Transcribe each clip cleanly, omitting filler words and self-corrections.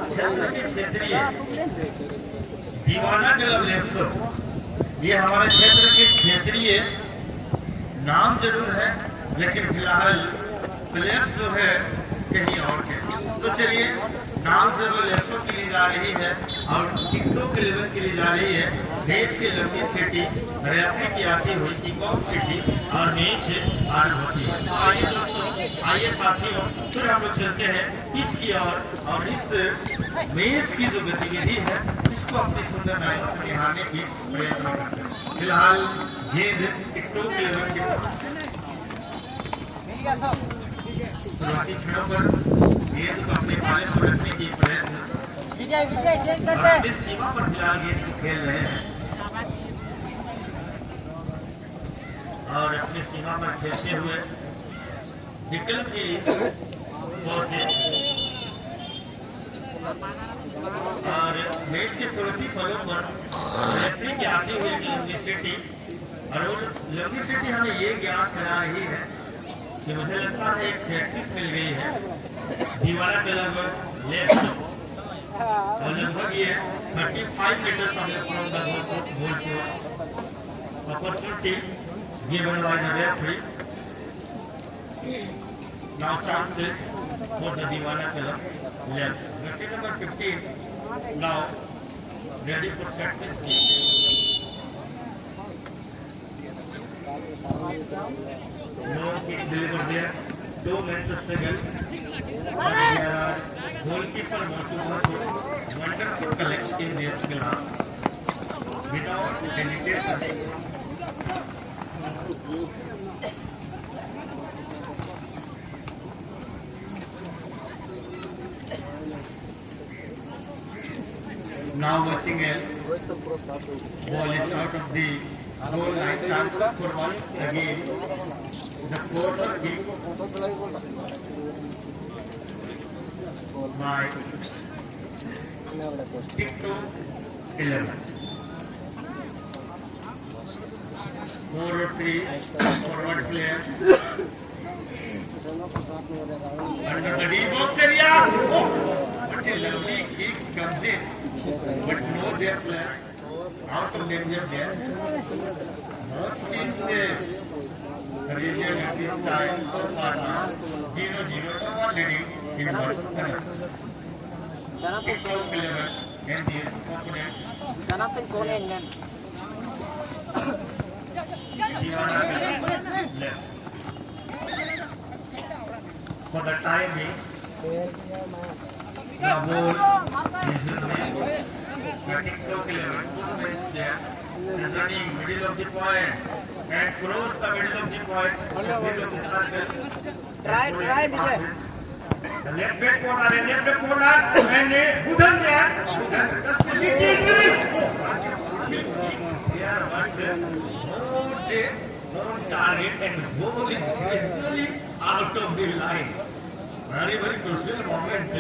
क्षेत्र के क्षेत्रीय दीवाना क्लब लेक्सो, ये हमारे क्षेत्र के क्षेत्रीय नाम जरूर है, लेकिन फिलहाल प्लेस जो है कहीं और के। तो चलिए, नाम जरूर लेक्सो के लिए जा रही है और टिकटों के लेवल के लिए जा रही है। देश की लंबी सिटी रेफरी की आती हुई टिकॉक सिटी और मैच आरंभ होती है। तो आइए दोस्तों, आइए साथियों, फिर हम लोग चलते हैं इसकी और इस मैच की जो गतिविधि है इसको अपनी सुंदर नायकों से निभाने की प्रयत्न करते हैं। फिलहाल गेंद टिकटोक के लेवल के शुरुआती क्षणों पर गेंद को अपने पाले पर रखने की प्रयत्न अपनी सीमा पर फिलहाल गेंद को खेल रहे हैं और अपनी सीमा पर खेलते हुए विकल्प की और मैच के शुरुआती पलों पर रेफरी की आती हुई लंबी सिटी और लंबी सिटी हमें ये ज्ञात करा रही है कि मुझे लगता है एक प्रैक्टिस मिल गई है दीवाना क्लब लेफ्ट और लगभग ये 35 metre from the goal post opportunity given by the referee. Now chances for the Diwana Club left. Jersey number 15 now ready for set this game. No kick delivered there. 2 minutes of struggle. There are goalkeeper Motu wonderful collect in their class without hesitation. Now watching else, ball is out of the goal line, chance for once again. The corner kick by TikTok 11. 4-3 forward player under the D box area. Oh, what a lovely kick comes in, but no their player out of danger there. Not in the region at this time so far now 0-0 to 1 leading in one. TikTok 11 and the opponent Janapin Konen yan. Diwana left. For the time being, the ball is TikTok 11 there, running middle of the point and cross the middle of the point, middle of the circle. Try, Vijay. The left back corner, and Budan there. Just a little bit. There, but on target and goal is actually out of the line. Very, very crucial moment.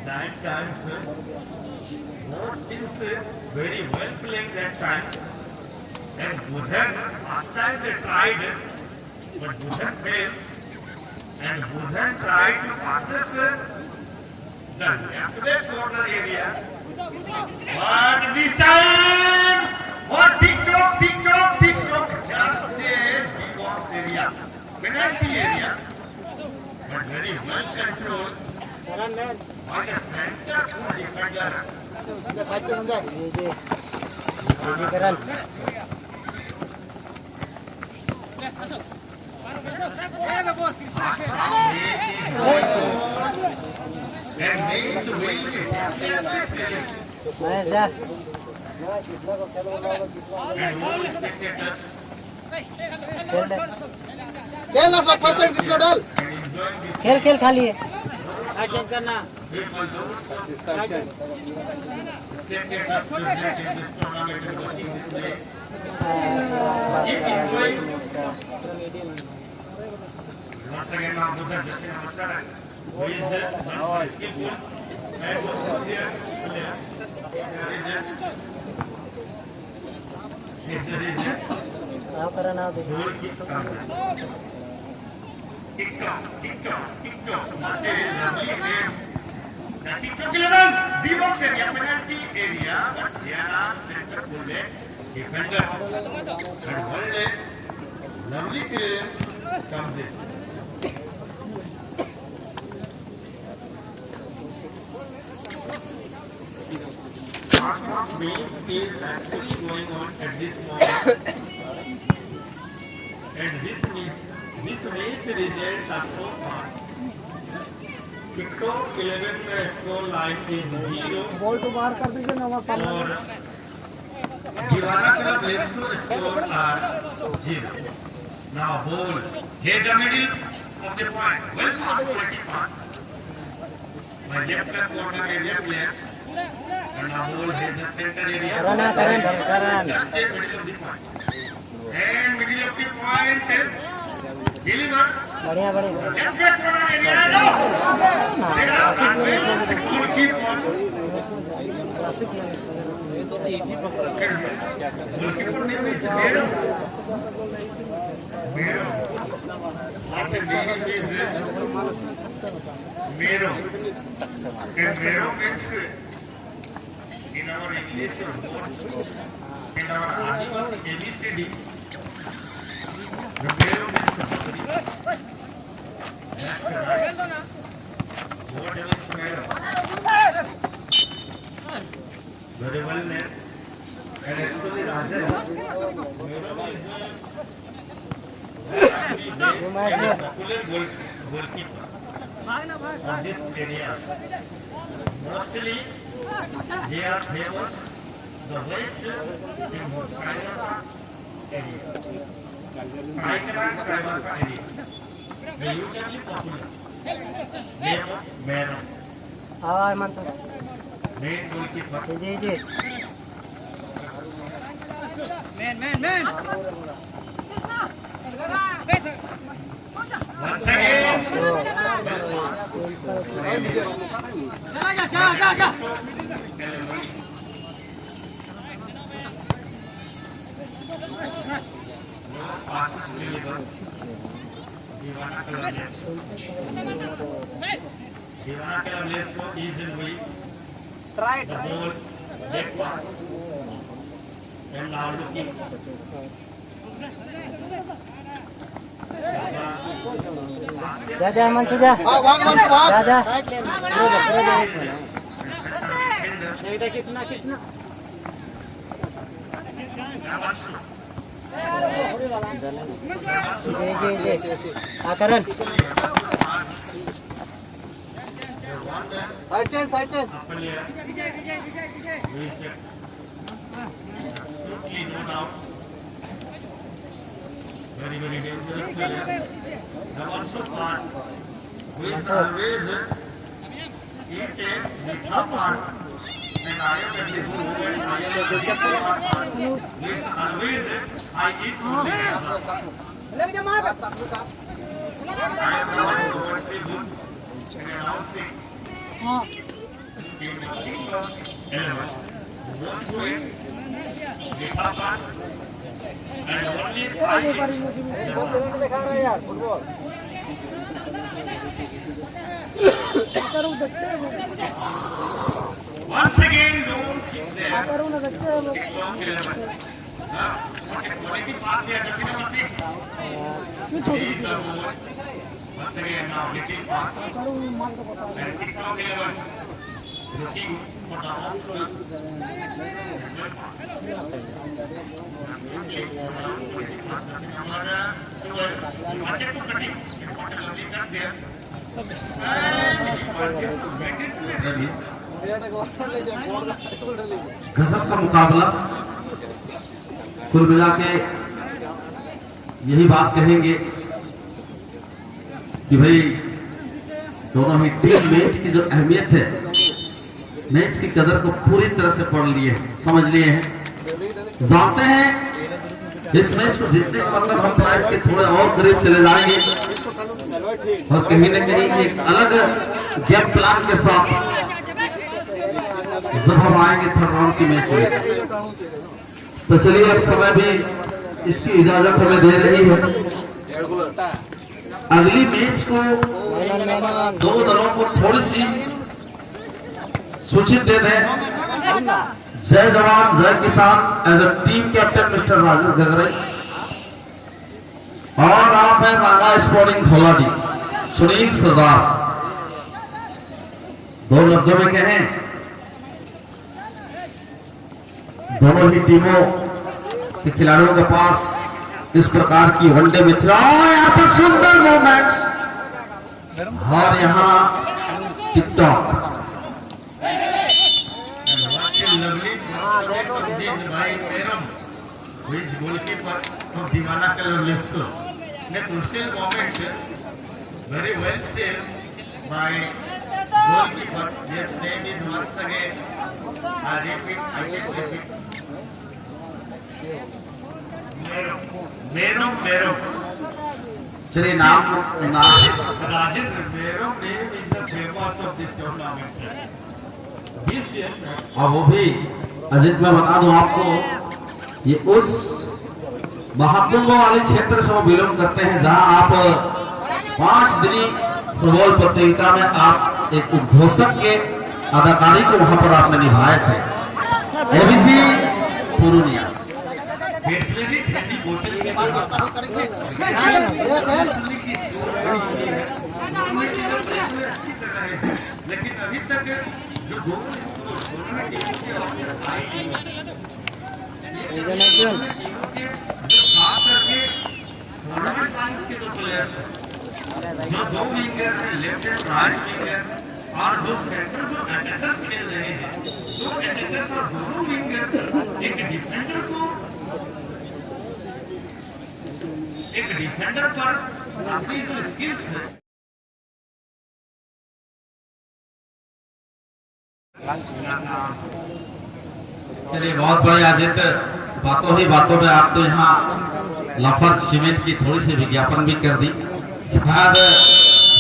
That time, both teams very well playing that time. And Budan, last time they tried, but Budan failed. And Budan tried to pass the left corner area. But this time, what TikTok, just a big box area, penalty area, but very well controlled by the center defender. खेल खेल खाली है change करना Once again, now Buddha just in Namaskar. Who is one skillful and one here. Goal kick TikTok, lovely name 11, D box area, penalty area, but Diana center pulled a defender. And one day, lovely clearance comes in. What is actually going on at this moment? And this match results are so far. Kickoff 11 में score line is 0 ball तो बाहर कर दीजिए ना सामने और दीवाना club left score are 0. Now ball here's the middle of the point. Well past 20 my left hand corner area players and now ball here's the center area. Karan. Just a middle of the point. And middle of the point deliver. बढ़िया Left hand corner area. Mero means in our English in our article ABCD. The Mero means that's right. What else Mero? Very well meant. And actually Raja Mero is popular goalkeeper of this area. Mostly they are famous the west in Kayaka area. Kayaka area. The usually popular. Name of Mero. हाँ मन sir Main goalkeeper. जी man Once again. जा Passes delivered. Divana Cavaliers. Divana Cavaliers so easily right the ball back pass. And now looking. जा मन से जा जा Defender. Kisna ji Karan side change Very dangerous player. The also part which always eat the top part and I am at the food and I am at the part which always I eat only I am not going to do and announcing in the king of 11 one to eat the top part and only I eat दिखा रहा है यार football once again don't kick there करूँ ना देखते हैं लोग kick long 11 okay quality pass there just number 6 take the ball once again now hitting pass and kick long 11 looking for the offload wanted to cut it important lovely cut there गजब का मुकाबला कुल मिला के यही बात कहेंगे कि भाई दोनों ही टीम मैच की जो अहमियत है मैच की कदर को पूरी तरह से पढ़ लिए समझ लिए हैं जानते हैं इस मैच को जीतने का मतलब हम प्राइज के थोड़े और करीब चले जाएंगे और कहीं न कहीं एक अलग गेम प्लान के साथ जब हम आएंगे थर्ड राउंड की मैच में तो चलिए अब समय भी इसकी इजाजत हमें दे रही है अगली मैच को दो दलों को थोड़ी सी सूचित दे दें। जय जवान जय किसान as a team captain mister Rajesh Gagrai, और आप हैं रांगा स्पोर्टिंग धौलाडी सुनील सरदार। दो लफ्जों में कहें, दोनों ही टीमों के खिलाड़ियों के पास इस प्रकार की वनडे में यहाँ पर सुंदर मोमेंट्स, और यहाँ TikTok goalkeeper of Divana Color Lipso. The crucial moment, very well saved by goalkeeper. His name is once again, I repeat. Mero. चलिए नाम Rajan Mero name is the famous of this tournament. This year, और वो भी अजित, मैं बता दूं आपको, ये उस महाकुंभ वाले क्षेत्र से वो बिलोंग करते हैं जहां आप 5 दिनी फुटबॉल प्रतियोगिता में आप एक उद्घोषक के अदाकारी को वहां पर आपने निभाए थे। एबीसी पूर्णिया लेकिन अभी तक जो जो दो विंगर हैं, लेफ्ट एंड राइट विंगर, और दो सेंटर जो अटैकर्स खेल रहे हैं, दो अटैकर्स और दोनों विंगर एक डिफेंडर पर अपनी जो स्किल्स है, चलिए बहुत बढ़िया अजित, बातों ही बातों में आप तो यहाँ लफर सीमेंट की थोड़ी सी विज्ञापन भी कर दी। शायद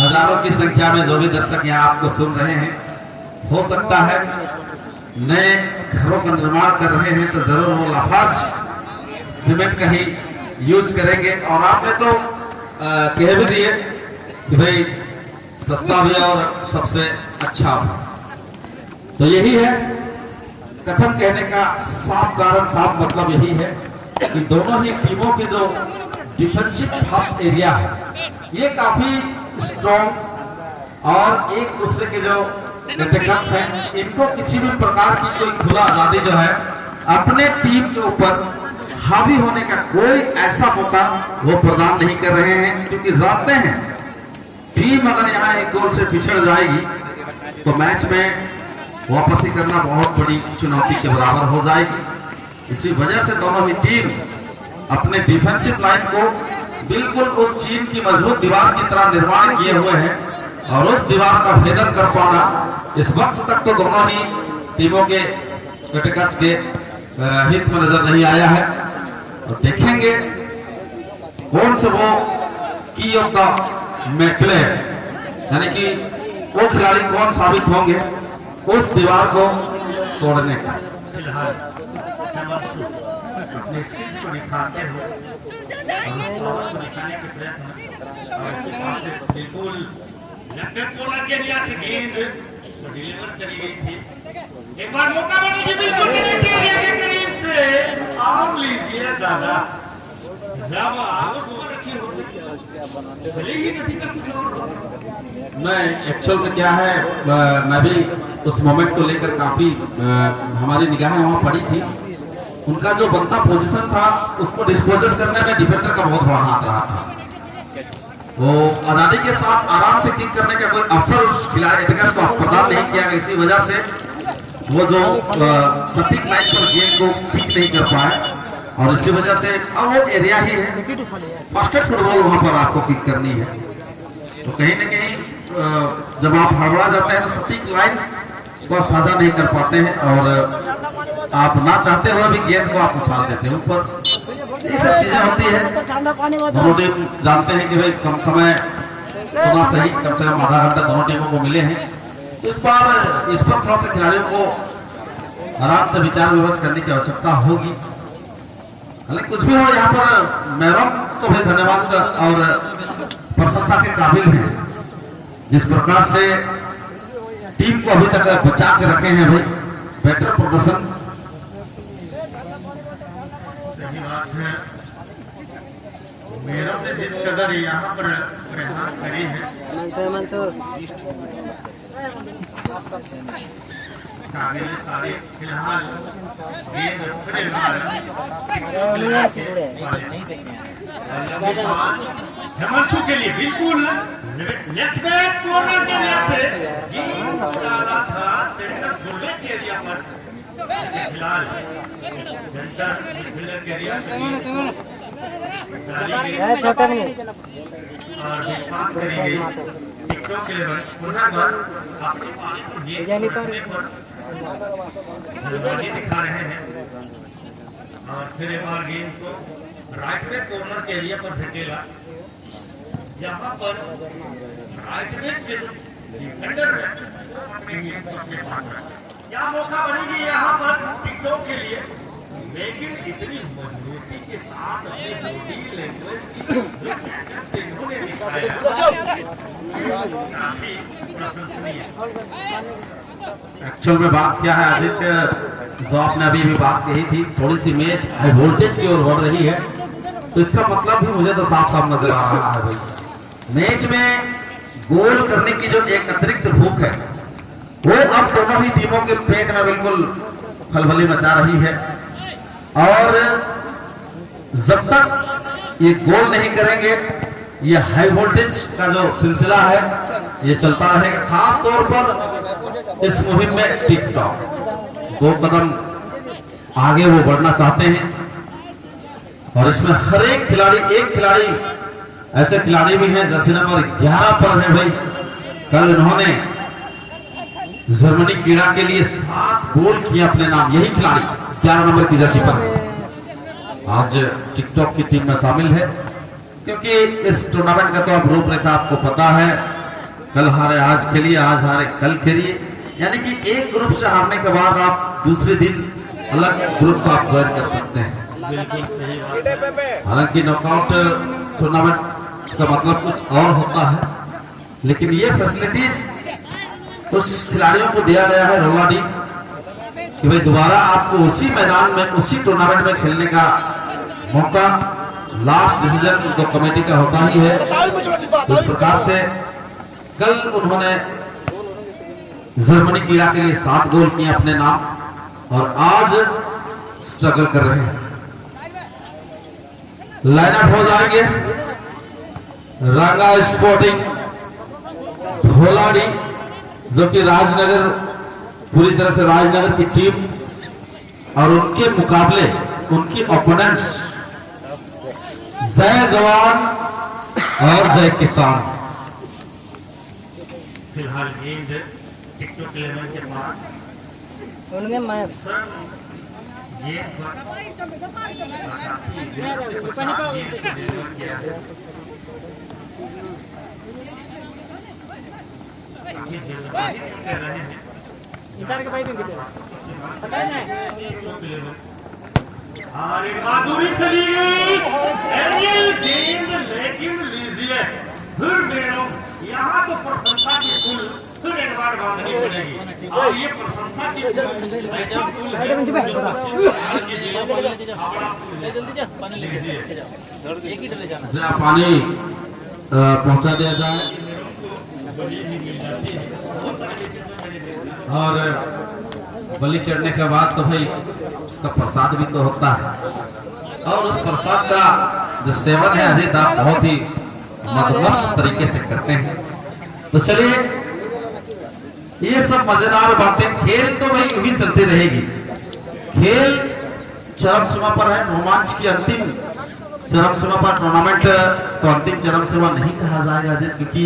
हजारों की संख्या में जो भी दर्शक यहाँ आपको सुन रहे हैं, हो सकता है नए घरों का निर्माण कर रहे हैं तो जरूर वो लाफार्ज सीमेंट का ही यूज करेंगे। और आपने तो कह भी दिए कि भाई सस्ता भी और सबसे अच्छा भी। तो यही है कथन कहने का साफ कारण, साफ मतलब यही है कि दोनों ही टीमों की जो डिफेंसिव हाफ एरिया है ये काफी स्ट्रॉन्ग, और एक दूसरे के जो अटैकर्स हैं इनको किसी भी प्रकार की कोई खुला आजादी जो है अपने टीम के ऊपर हावी होने का कोई ऐसा मौका वो प्रदान नहीं कर रहे हैं, क्योंकि जानते हैं टीम अगर यहाँ एक गोल से पिछड़ जाएगी तो मैच में वापसी करना बहुत बड़ी चुनौती के बराबर हो जाएगी। इसी वजह से दोनों ही टीम अपने डिफेंसिव लाइन को बिल्कुल उस चीन की मजबूत दीवार की तरह निर्माण किए हुए हैं, और उस दीवार का भेदन कर पाना इस वक्त तक तो दोनों ही टीमों के अटैकर्स के हित में नजर नहीं आया है। और देखेंगे कौन से वो की ऑफ द मैच प्लेयर, यानी कि वो खिलाड़ी कौन साबित होंगे उस दीवार को तोड़ने का। फिलहाल अपने स्किल्स को दिखाते हो और उस पावर को दिखाने के प्रयत्न में, और इसके पास बिल्कुल लेफ्ट कॉर्नर के एरिया से गेंद तो डिलीवर करी गई थी। एक बार मौका बनेगी बिल्कुल एरिया के करीब से आम लीजिए दादा, जब आगे गोल रखी होगी चलेगी नहीं का कुछ और नहीं। एक्चुअल में क्या है, मैं भी उस मोमेंट को लेकर काफी हमारी निगाहें वहां पड़ी थी। उनका जो बनता पोजीशन था उसको डिस्पोजेस करने में डिफेंडर का बहुत बड़ा हाथ रहा था। वो आजादी के साथ आराम से किक करने का कोई अवसर उस खिलाड़ी को प्रदान नहीं किया गया। इसी वजह से वो जो सटीक लाइन पर गेंद को पिच नहीं कर पाए, और इसी वजह से अब वो एरिया ही है, फास्टेस्ट फुटबॉल वहां पर आपको किक करनी है। तो कहीं ना कहीं जब आप हड़बड़ा जाते हैं तो सटीक लाइन को आप साझा नहीं कर पाते हैं, और आप ना चाहते हुए भी गेंद को आप उछाल देते हैं ऊपर। ये सब चीजें होती है। दोनों टीम जानते हैं कि भाई कम समय होना सही, कम से कम आधा घंटा दोनों टीमों को मिले हैं। तो इस पर थोड़ा सा खिलाड़ियों को आराम से विचार विमर्श करने की आवश्यकता होगी। हालांकि कुछ भी हो, यहाँ पर मैरम तो भी धन्यवाद और प्रशंसा के काबिल हैं। जिस प्रकार से टीम को अभी तक बचा के रखे हैं भाई, बेटर प्रदर्शन। सही बात है, मेरा से जिस कदर यहाँ पर प्रयास करे हैं सारे फिलहाल गेंद हिमांशु के लिए बिल्कुल नेट बैक कॉर्नर के एरिया से गेंद डाला था सेंटर फुलबैक के एरिया पर। फिलहाल सेंटर फील्डर के एरिया से छोटा नहीं और पास करी गई टिकटॉक के लिए पुनः पर अपने पानी को गेंद पर जल्दबाजी दिखा रहे हैं और फिर एक बार गेंद को राइट बैक कॉर्नर के एरिया पर फेंकेगा, जहां पर राइट बैक के डिफेंडर है क्या मौका बनेगी यहाँ पर टिकटॉक के लिए, लेकिन इतनी मजबूती के साथ अपनी बॉडी लैंग्वेज की जो पैटर्न से इन्होंने दिखाया काफी प्रशंसनीय। एक्चुअल में बात क्या है आदित्य, जो आपने अभी भी बात कही थी, थोड़ी सी मैच हाई वोल्टेज की ओर बढ़ रही है, तो इसका मतलब भी मुझे तो साफ साफ नजर आ रहा है भाई। मैच में गोल करने की जो एक अतिरिक्त भूख है वो अब दोनों ही टीमों के पेट में बिल्कुल खलबली मचा रही है, और जब तक ये गोल नहीं करेंगे ये हाई वोल्टेज का जो सिलसिला है ये चलता रहेगा। खास तौर पर इस मुहिम में टिकटॉक 2 कदम आगे वो बढ़ना चाहते हैं, और इसमें हर एक खिलाड़ी ऐसे खिलाड़ी भी हैं जैसे नंबर 11 पर है भाई। कल इन्होंने जर्मनी क्रीड़ा के लिए 7 गोल किए अपने नाम, यही खिलाड़ी 11 नंबर की जर्सी पर आज टिकटॉक की टीम में शामिल है। क्योंकि इस टूर्नामेंट का तो अब रूपरेखा आपको पता है, कल हारे आज खेलिए, आज हारे कल खेलिए, यानी कि एक ग्रुप से हारने के बाद आप दूसरे दिन अलग ग्रुप को आप ज्वाइन कर सकते हैं। हालांकि नॉकआउट टूर्नामेंट का मतलब कुछ और होता है, लेकिन ये फैसिलिटीज उस खिलाड़ियों को दिया गया है रोलाडी कि भाई दोबारा आपको उसी मैदान में उसी टूर्नामेंट में खेलने का मौका, लास्ट डिसीजन तो कमेटी का होता ही है। इस प्रकार से कल उन्होंने जर्मनी क्रीड़ा के लिए 7 गोल किए अपने नाम, और आज स्ट्रगल कर रहे हैं। लाइनअप हो जाएंगे रांगा स्पोर्टिंग धोलाडी, जो कि राजनगर पूरी तरह से राजनगर की टीम, और उनके मुकाबले उनकी ओपोनेंट्स जय जवान और जय किसान। फिलहाल गेंद टिकटॉक 11 के पास उनके मैच और एक बहादुरी से ली गई एरियल गेंद, लेकिन लीजिए फिर बेरों यहाँ तो प्रशंसा की फूल फिर एक बार बांधनी पड़ेगी, और ये प्रशंसा की पानी पहुंचा दिया जाए, और बलि चढ़ने के बाद तो भाई उसका प्रसाद भी तो होता है, और उस प्रसाद का जो सेवन है अजीत आप बहुत ही मधुमस्त तरीके से करते हैं। तो चलिए ये सब मजेदार बातें, खेल तो भाई यूं ही चलती रहेगी। खेल चरम सीमा पर है, रोमांच की अंतिम चरम सीमा पर, टूर्नामेंट तो अंतिम चरम सीमा नहीं कहा जाएगा क्योंकि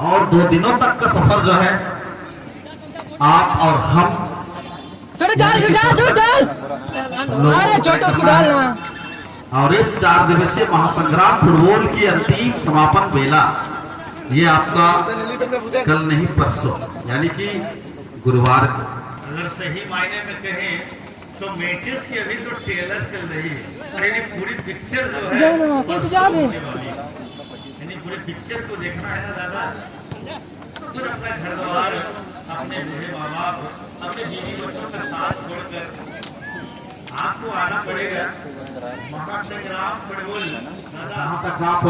और 2 दिनों तक का सफर जो है आप और हम और इस 4 दिवसीय महासंग्राम फुटबॉल की अंतिम समापन बेला ये आपका कल नहीं परसों, यानी कि गुरुवार को। अगर सही मायने में कहें तो मैचेस की अभी तो ट्रेलर चल रही है, यानी पूरी पिक्चर जो है यानी पूरी पिक्चर को देखना है ना दादा, तो फिर अपना घर द्वार अपने बूढ़े माँ बाप, अपने बीवी बच्चों का साथ छोड़कर आपको आना पड़ेगा महासंग्राम फुटबॉल। यहाँ तक आप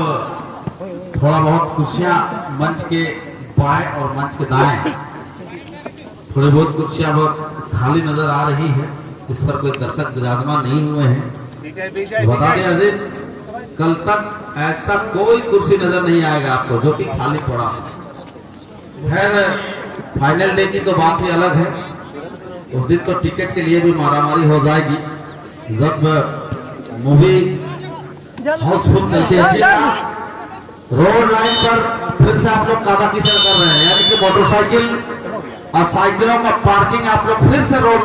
थोड़ा बहुत कुर्सियाँ मंच के बाएं और मंच के दाएं थोड़ी बहुत कुर्सियाँ बहुत खाली नजर आ रही है, इस पर कोई दर्शक विराजमान नहीं हुए हैं। बता दें अजीत, कल तक ऐसा कोई कुर्सी नजर नहीं आएगा आपको जो कि खाली पड़ा। खैर फाइनल डे की तो बात ही अलग है, उस दिन तो टिकट के लिए भी मारामारी हो जाएगी जब मूवी हाउसफुल चलती है। रोड लाइन पर फिर से आप लोग कादा किसर कर रहे हैं, यानी कि मोटरसाइकिल और साइकिलों का पार्किंग आप लोग फिर से रोड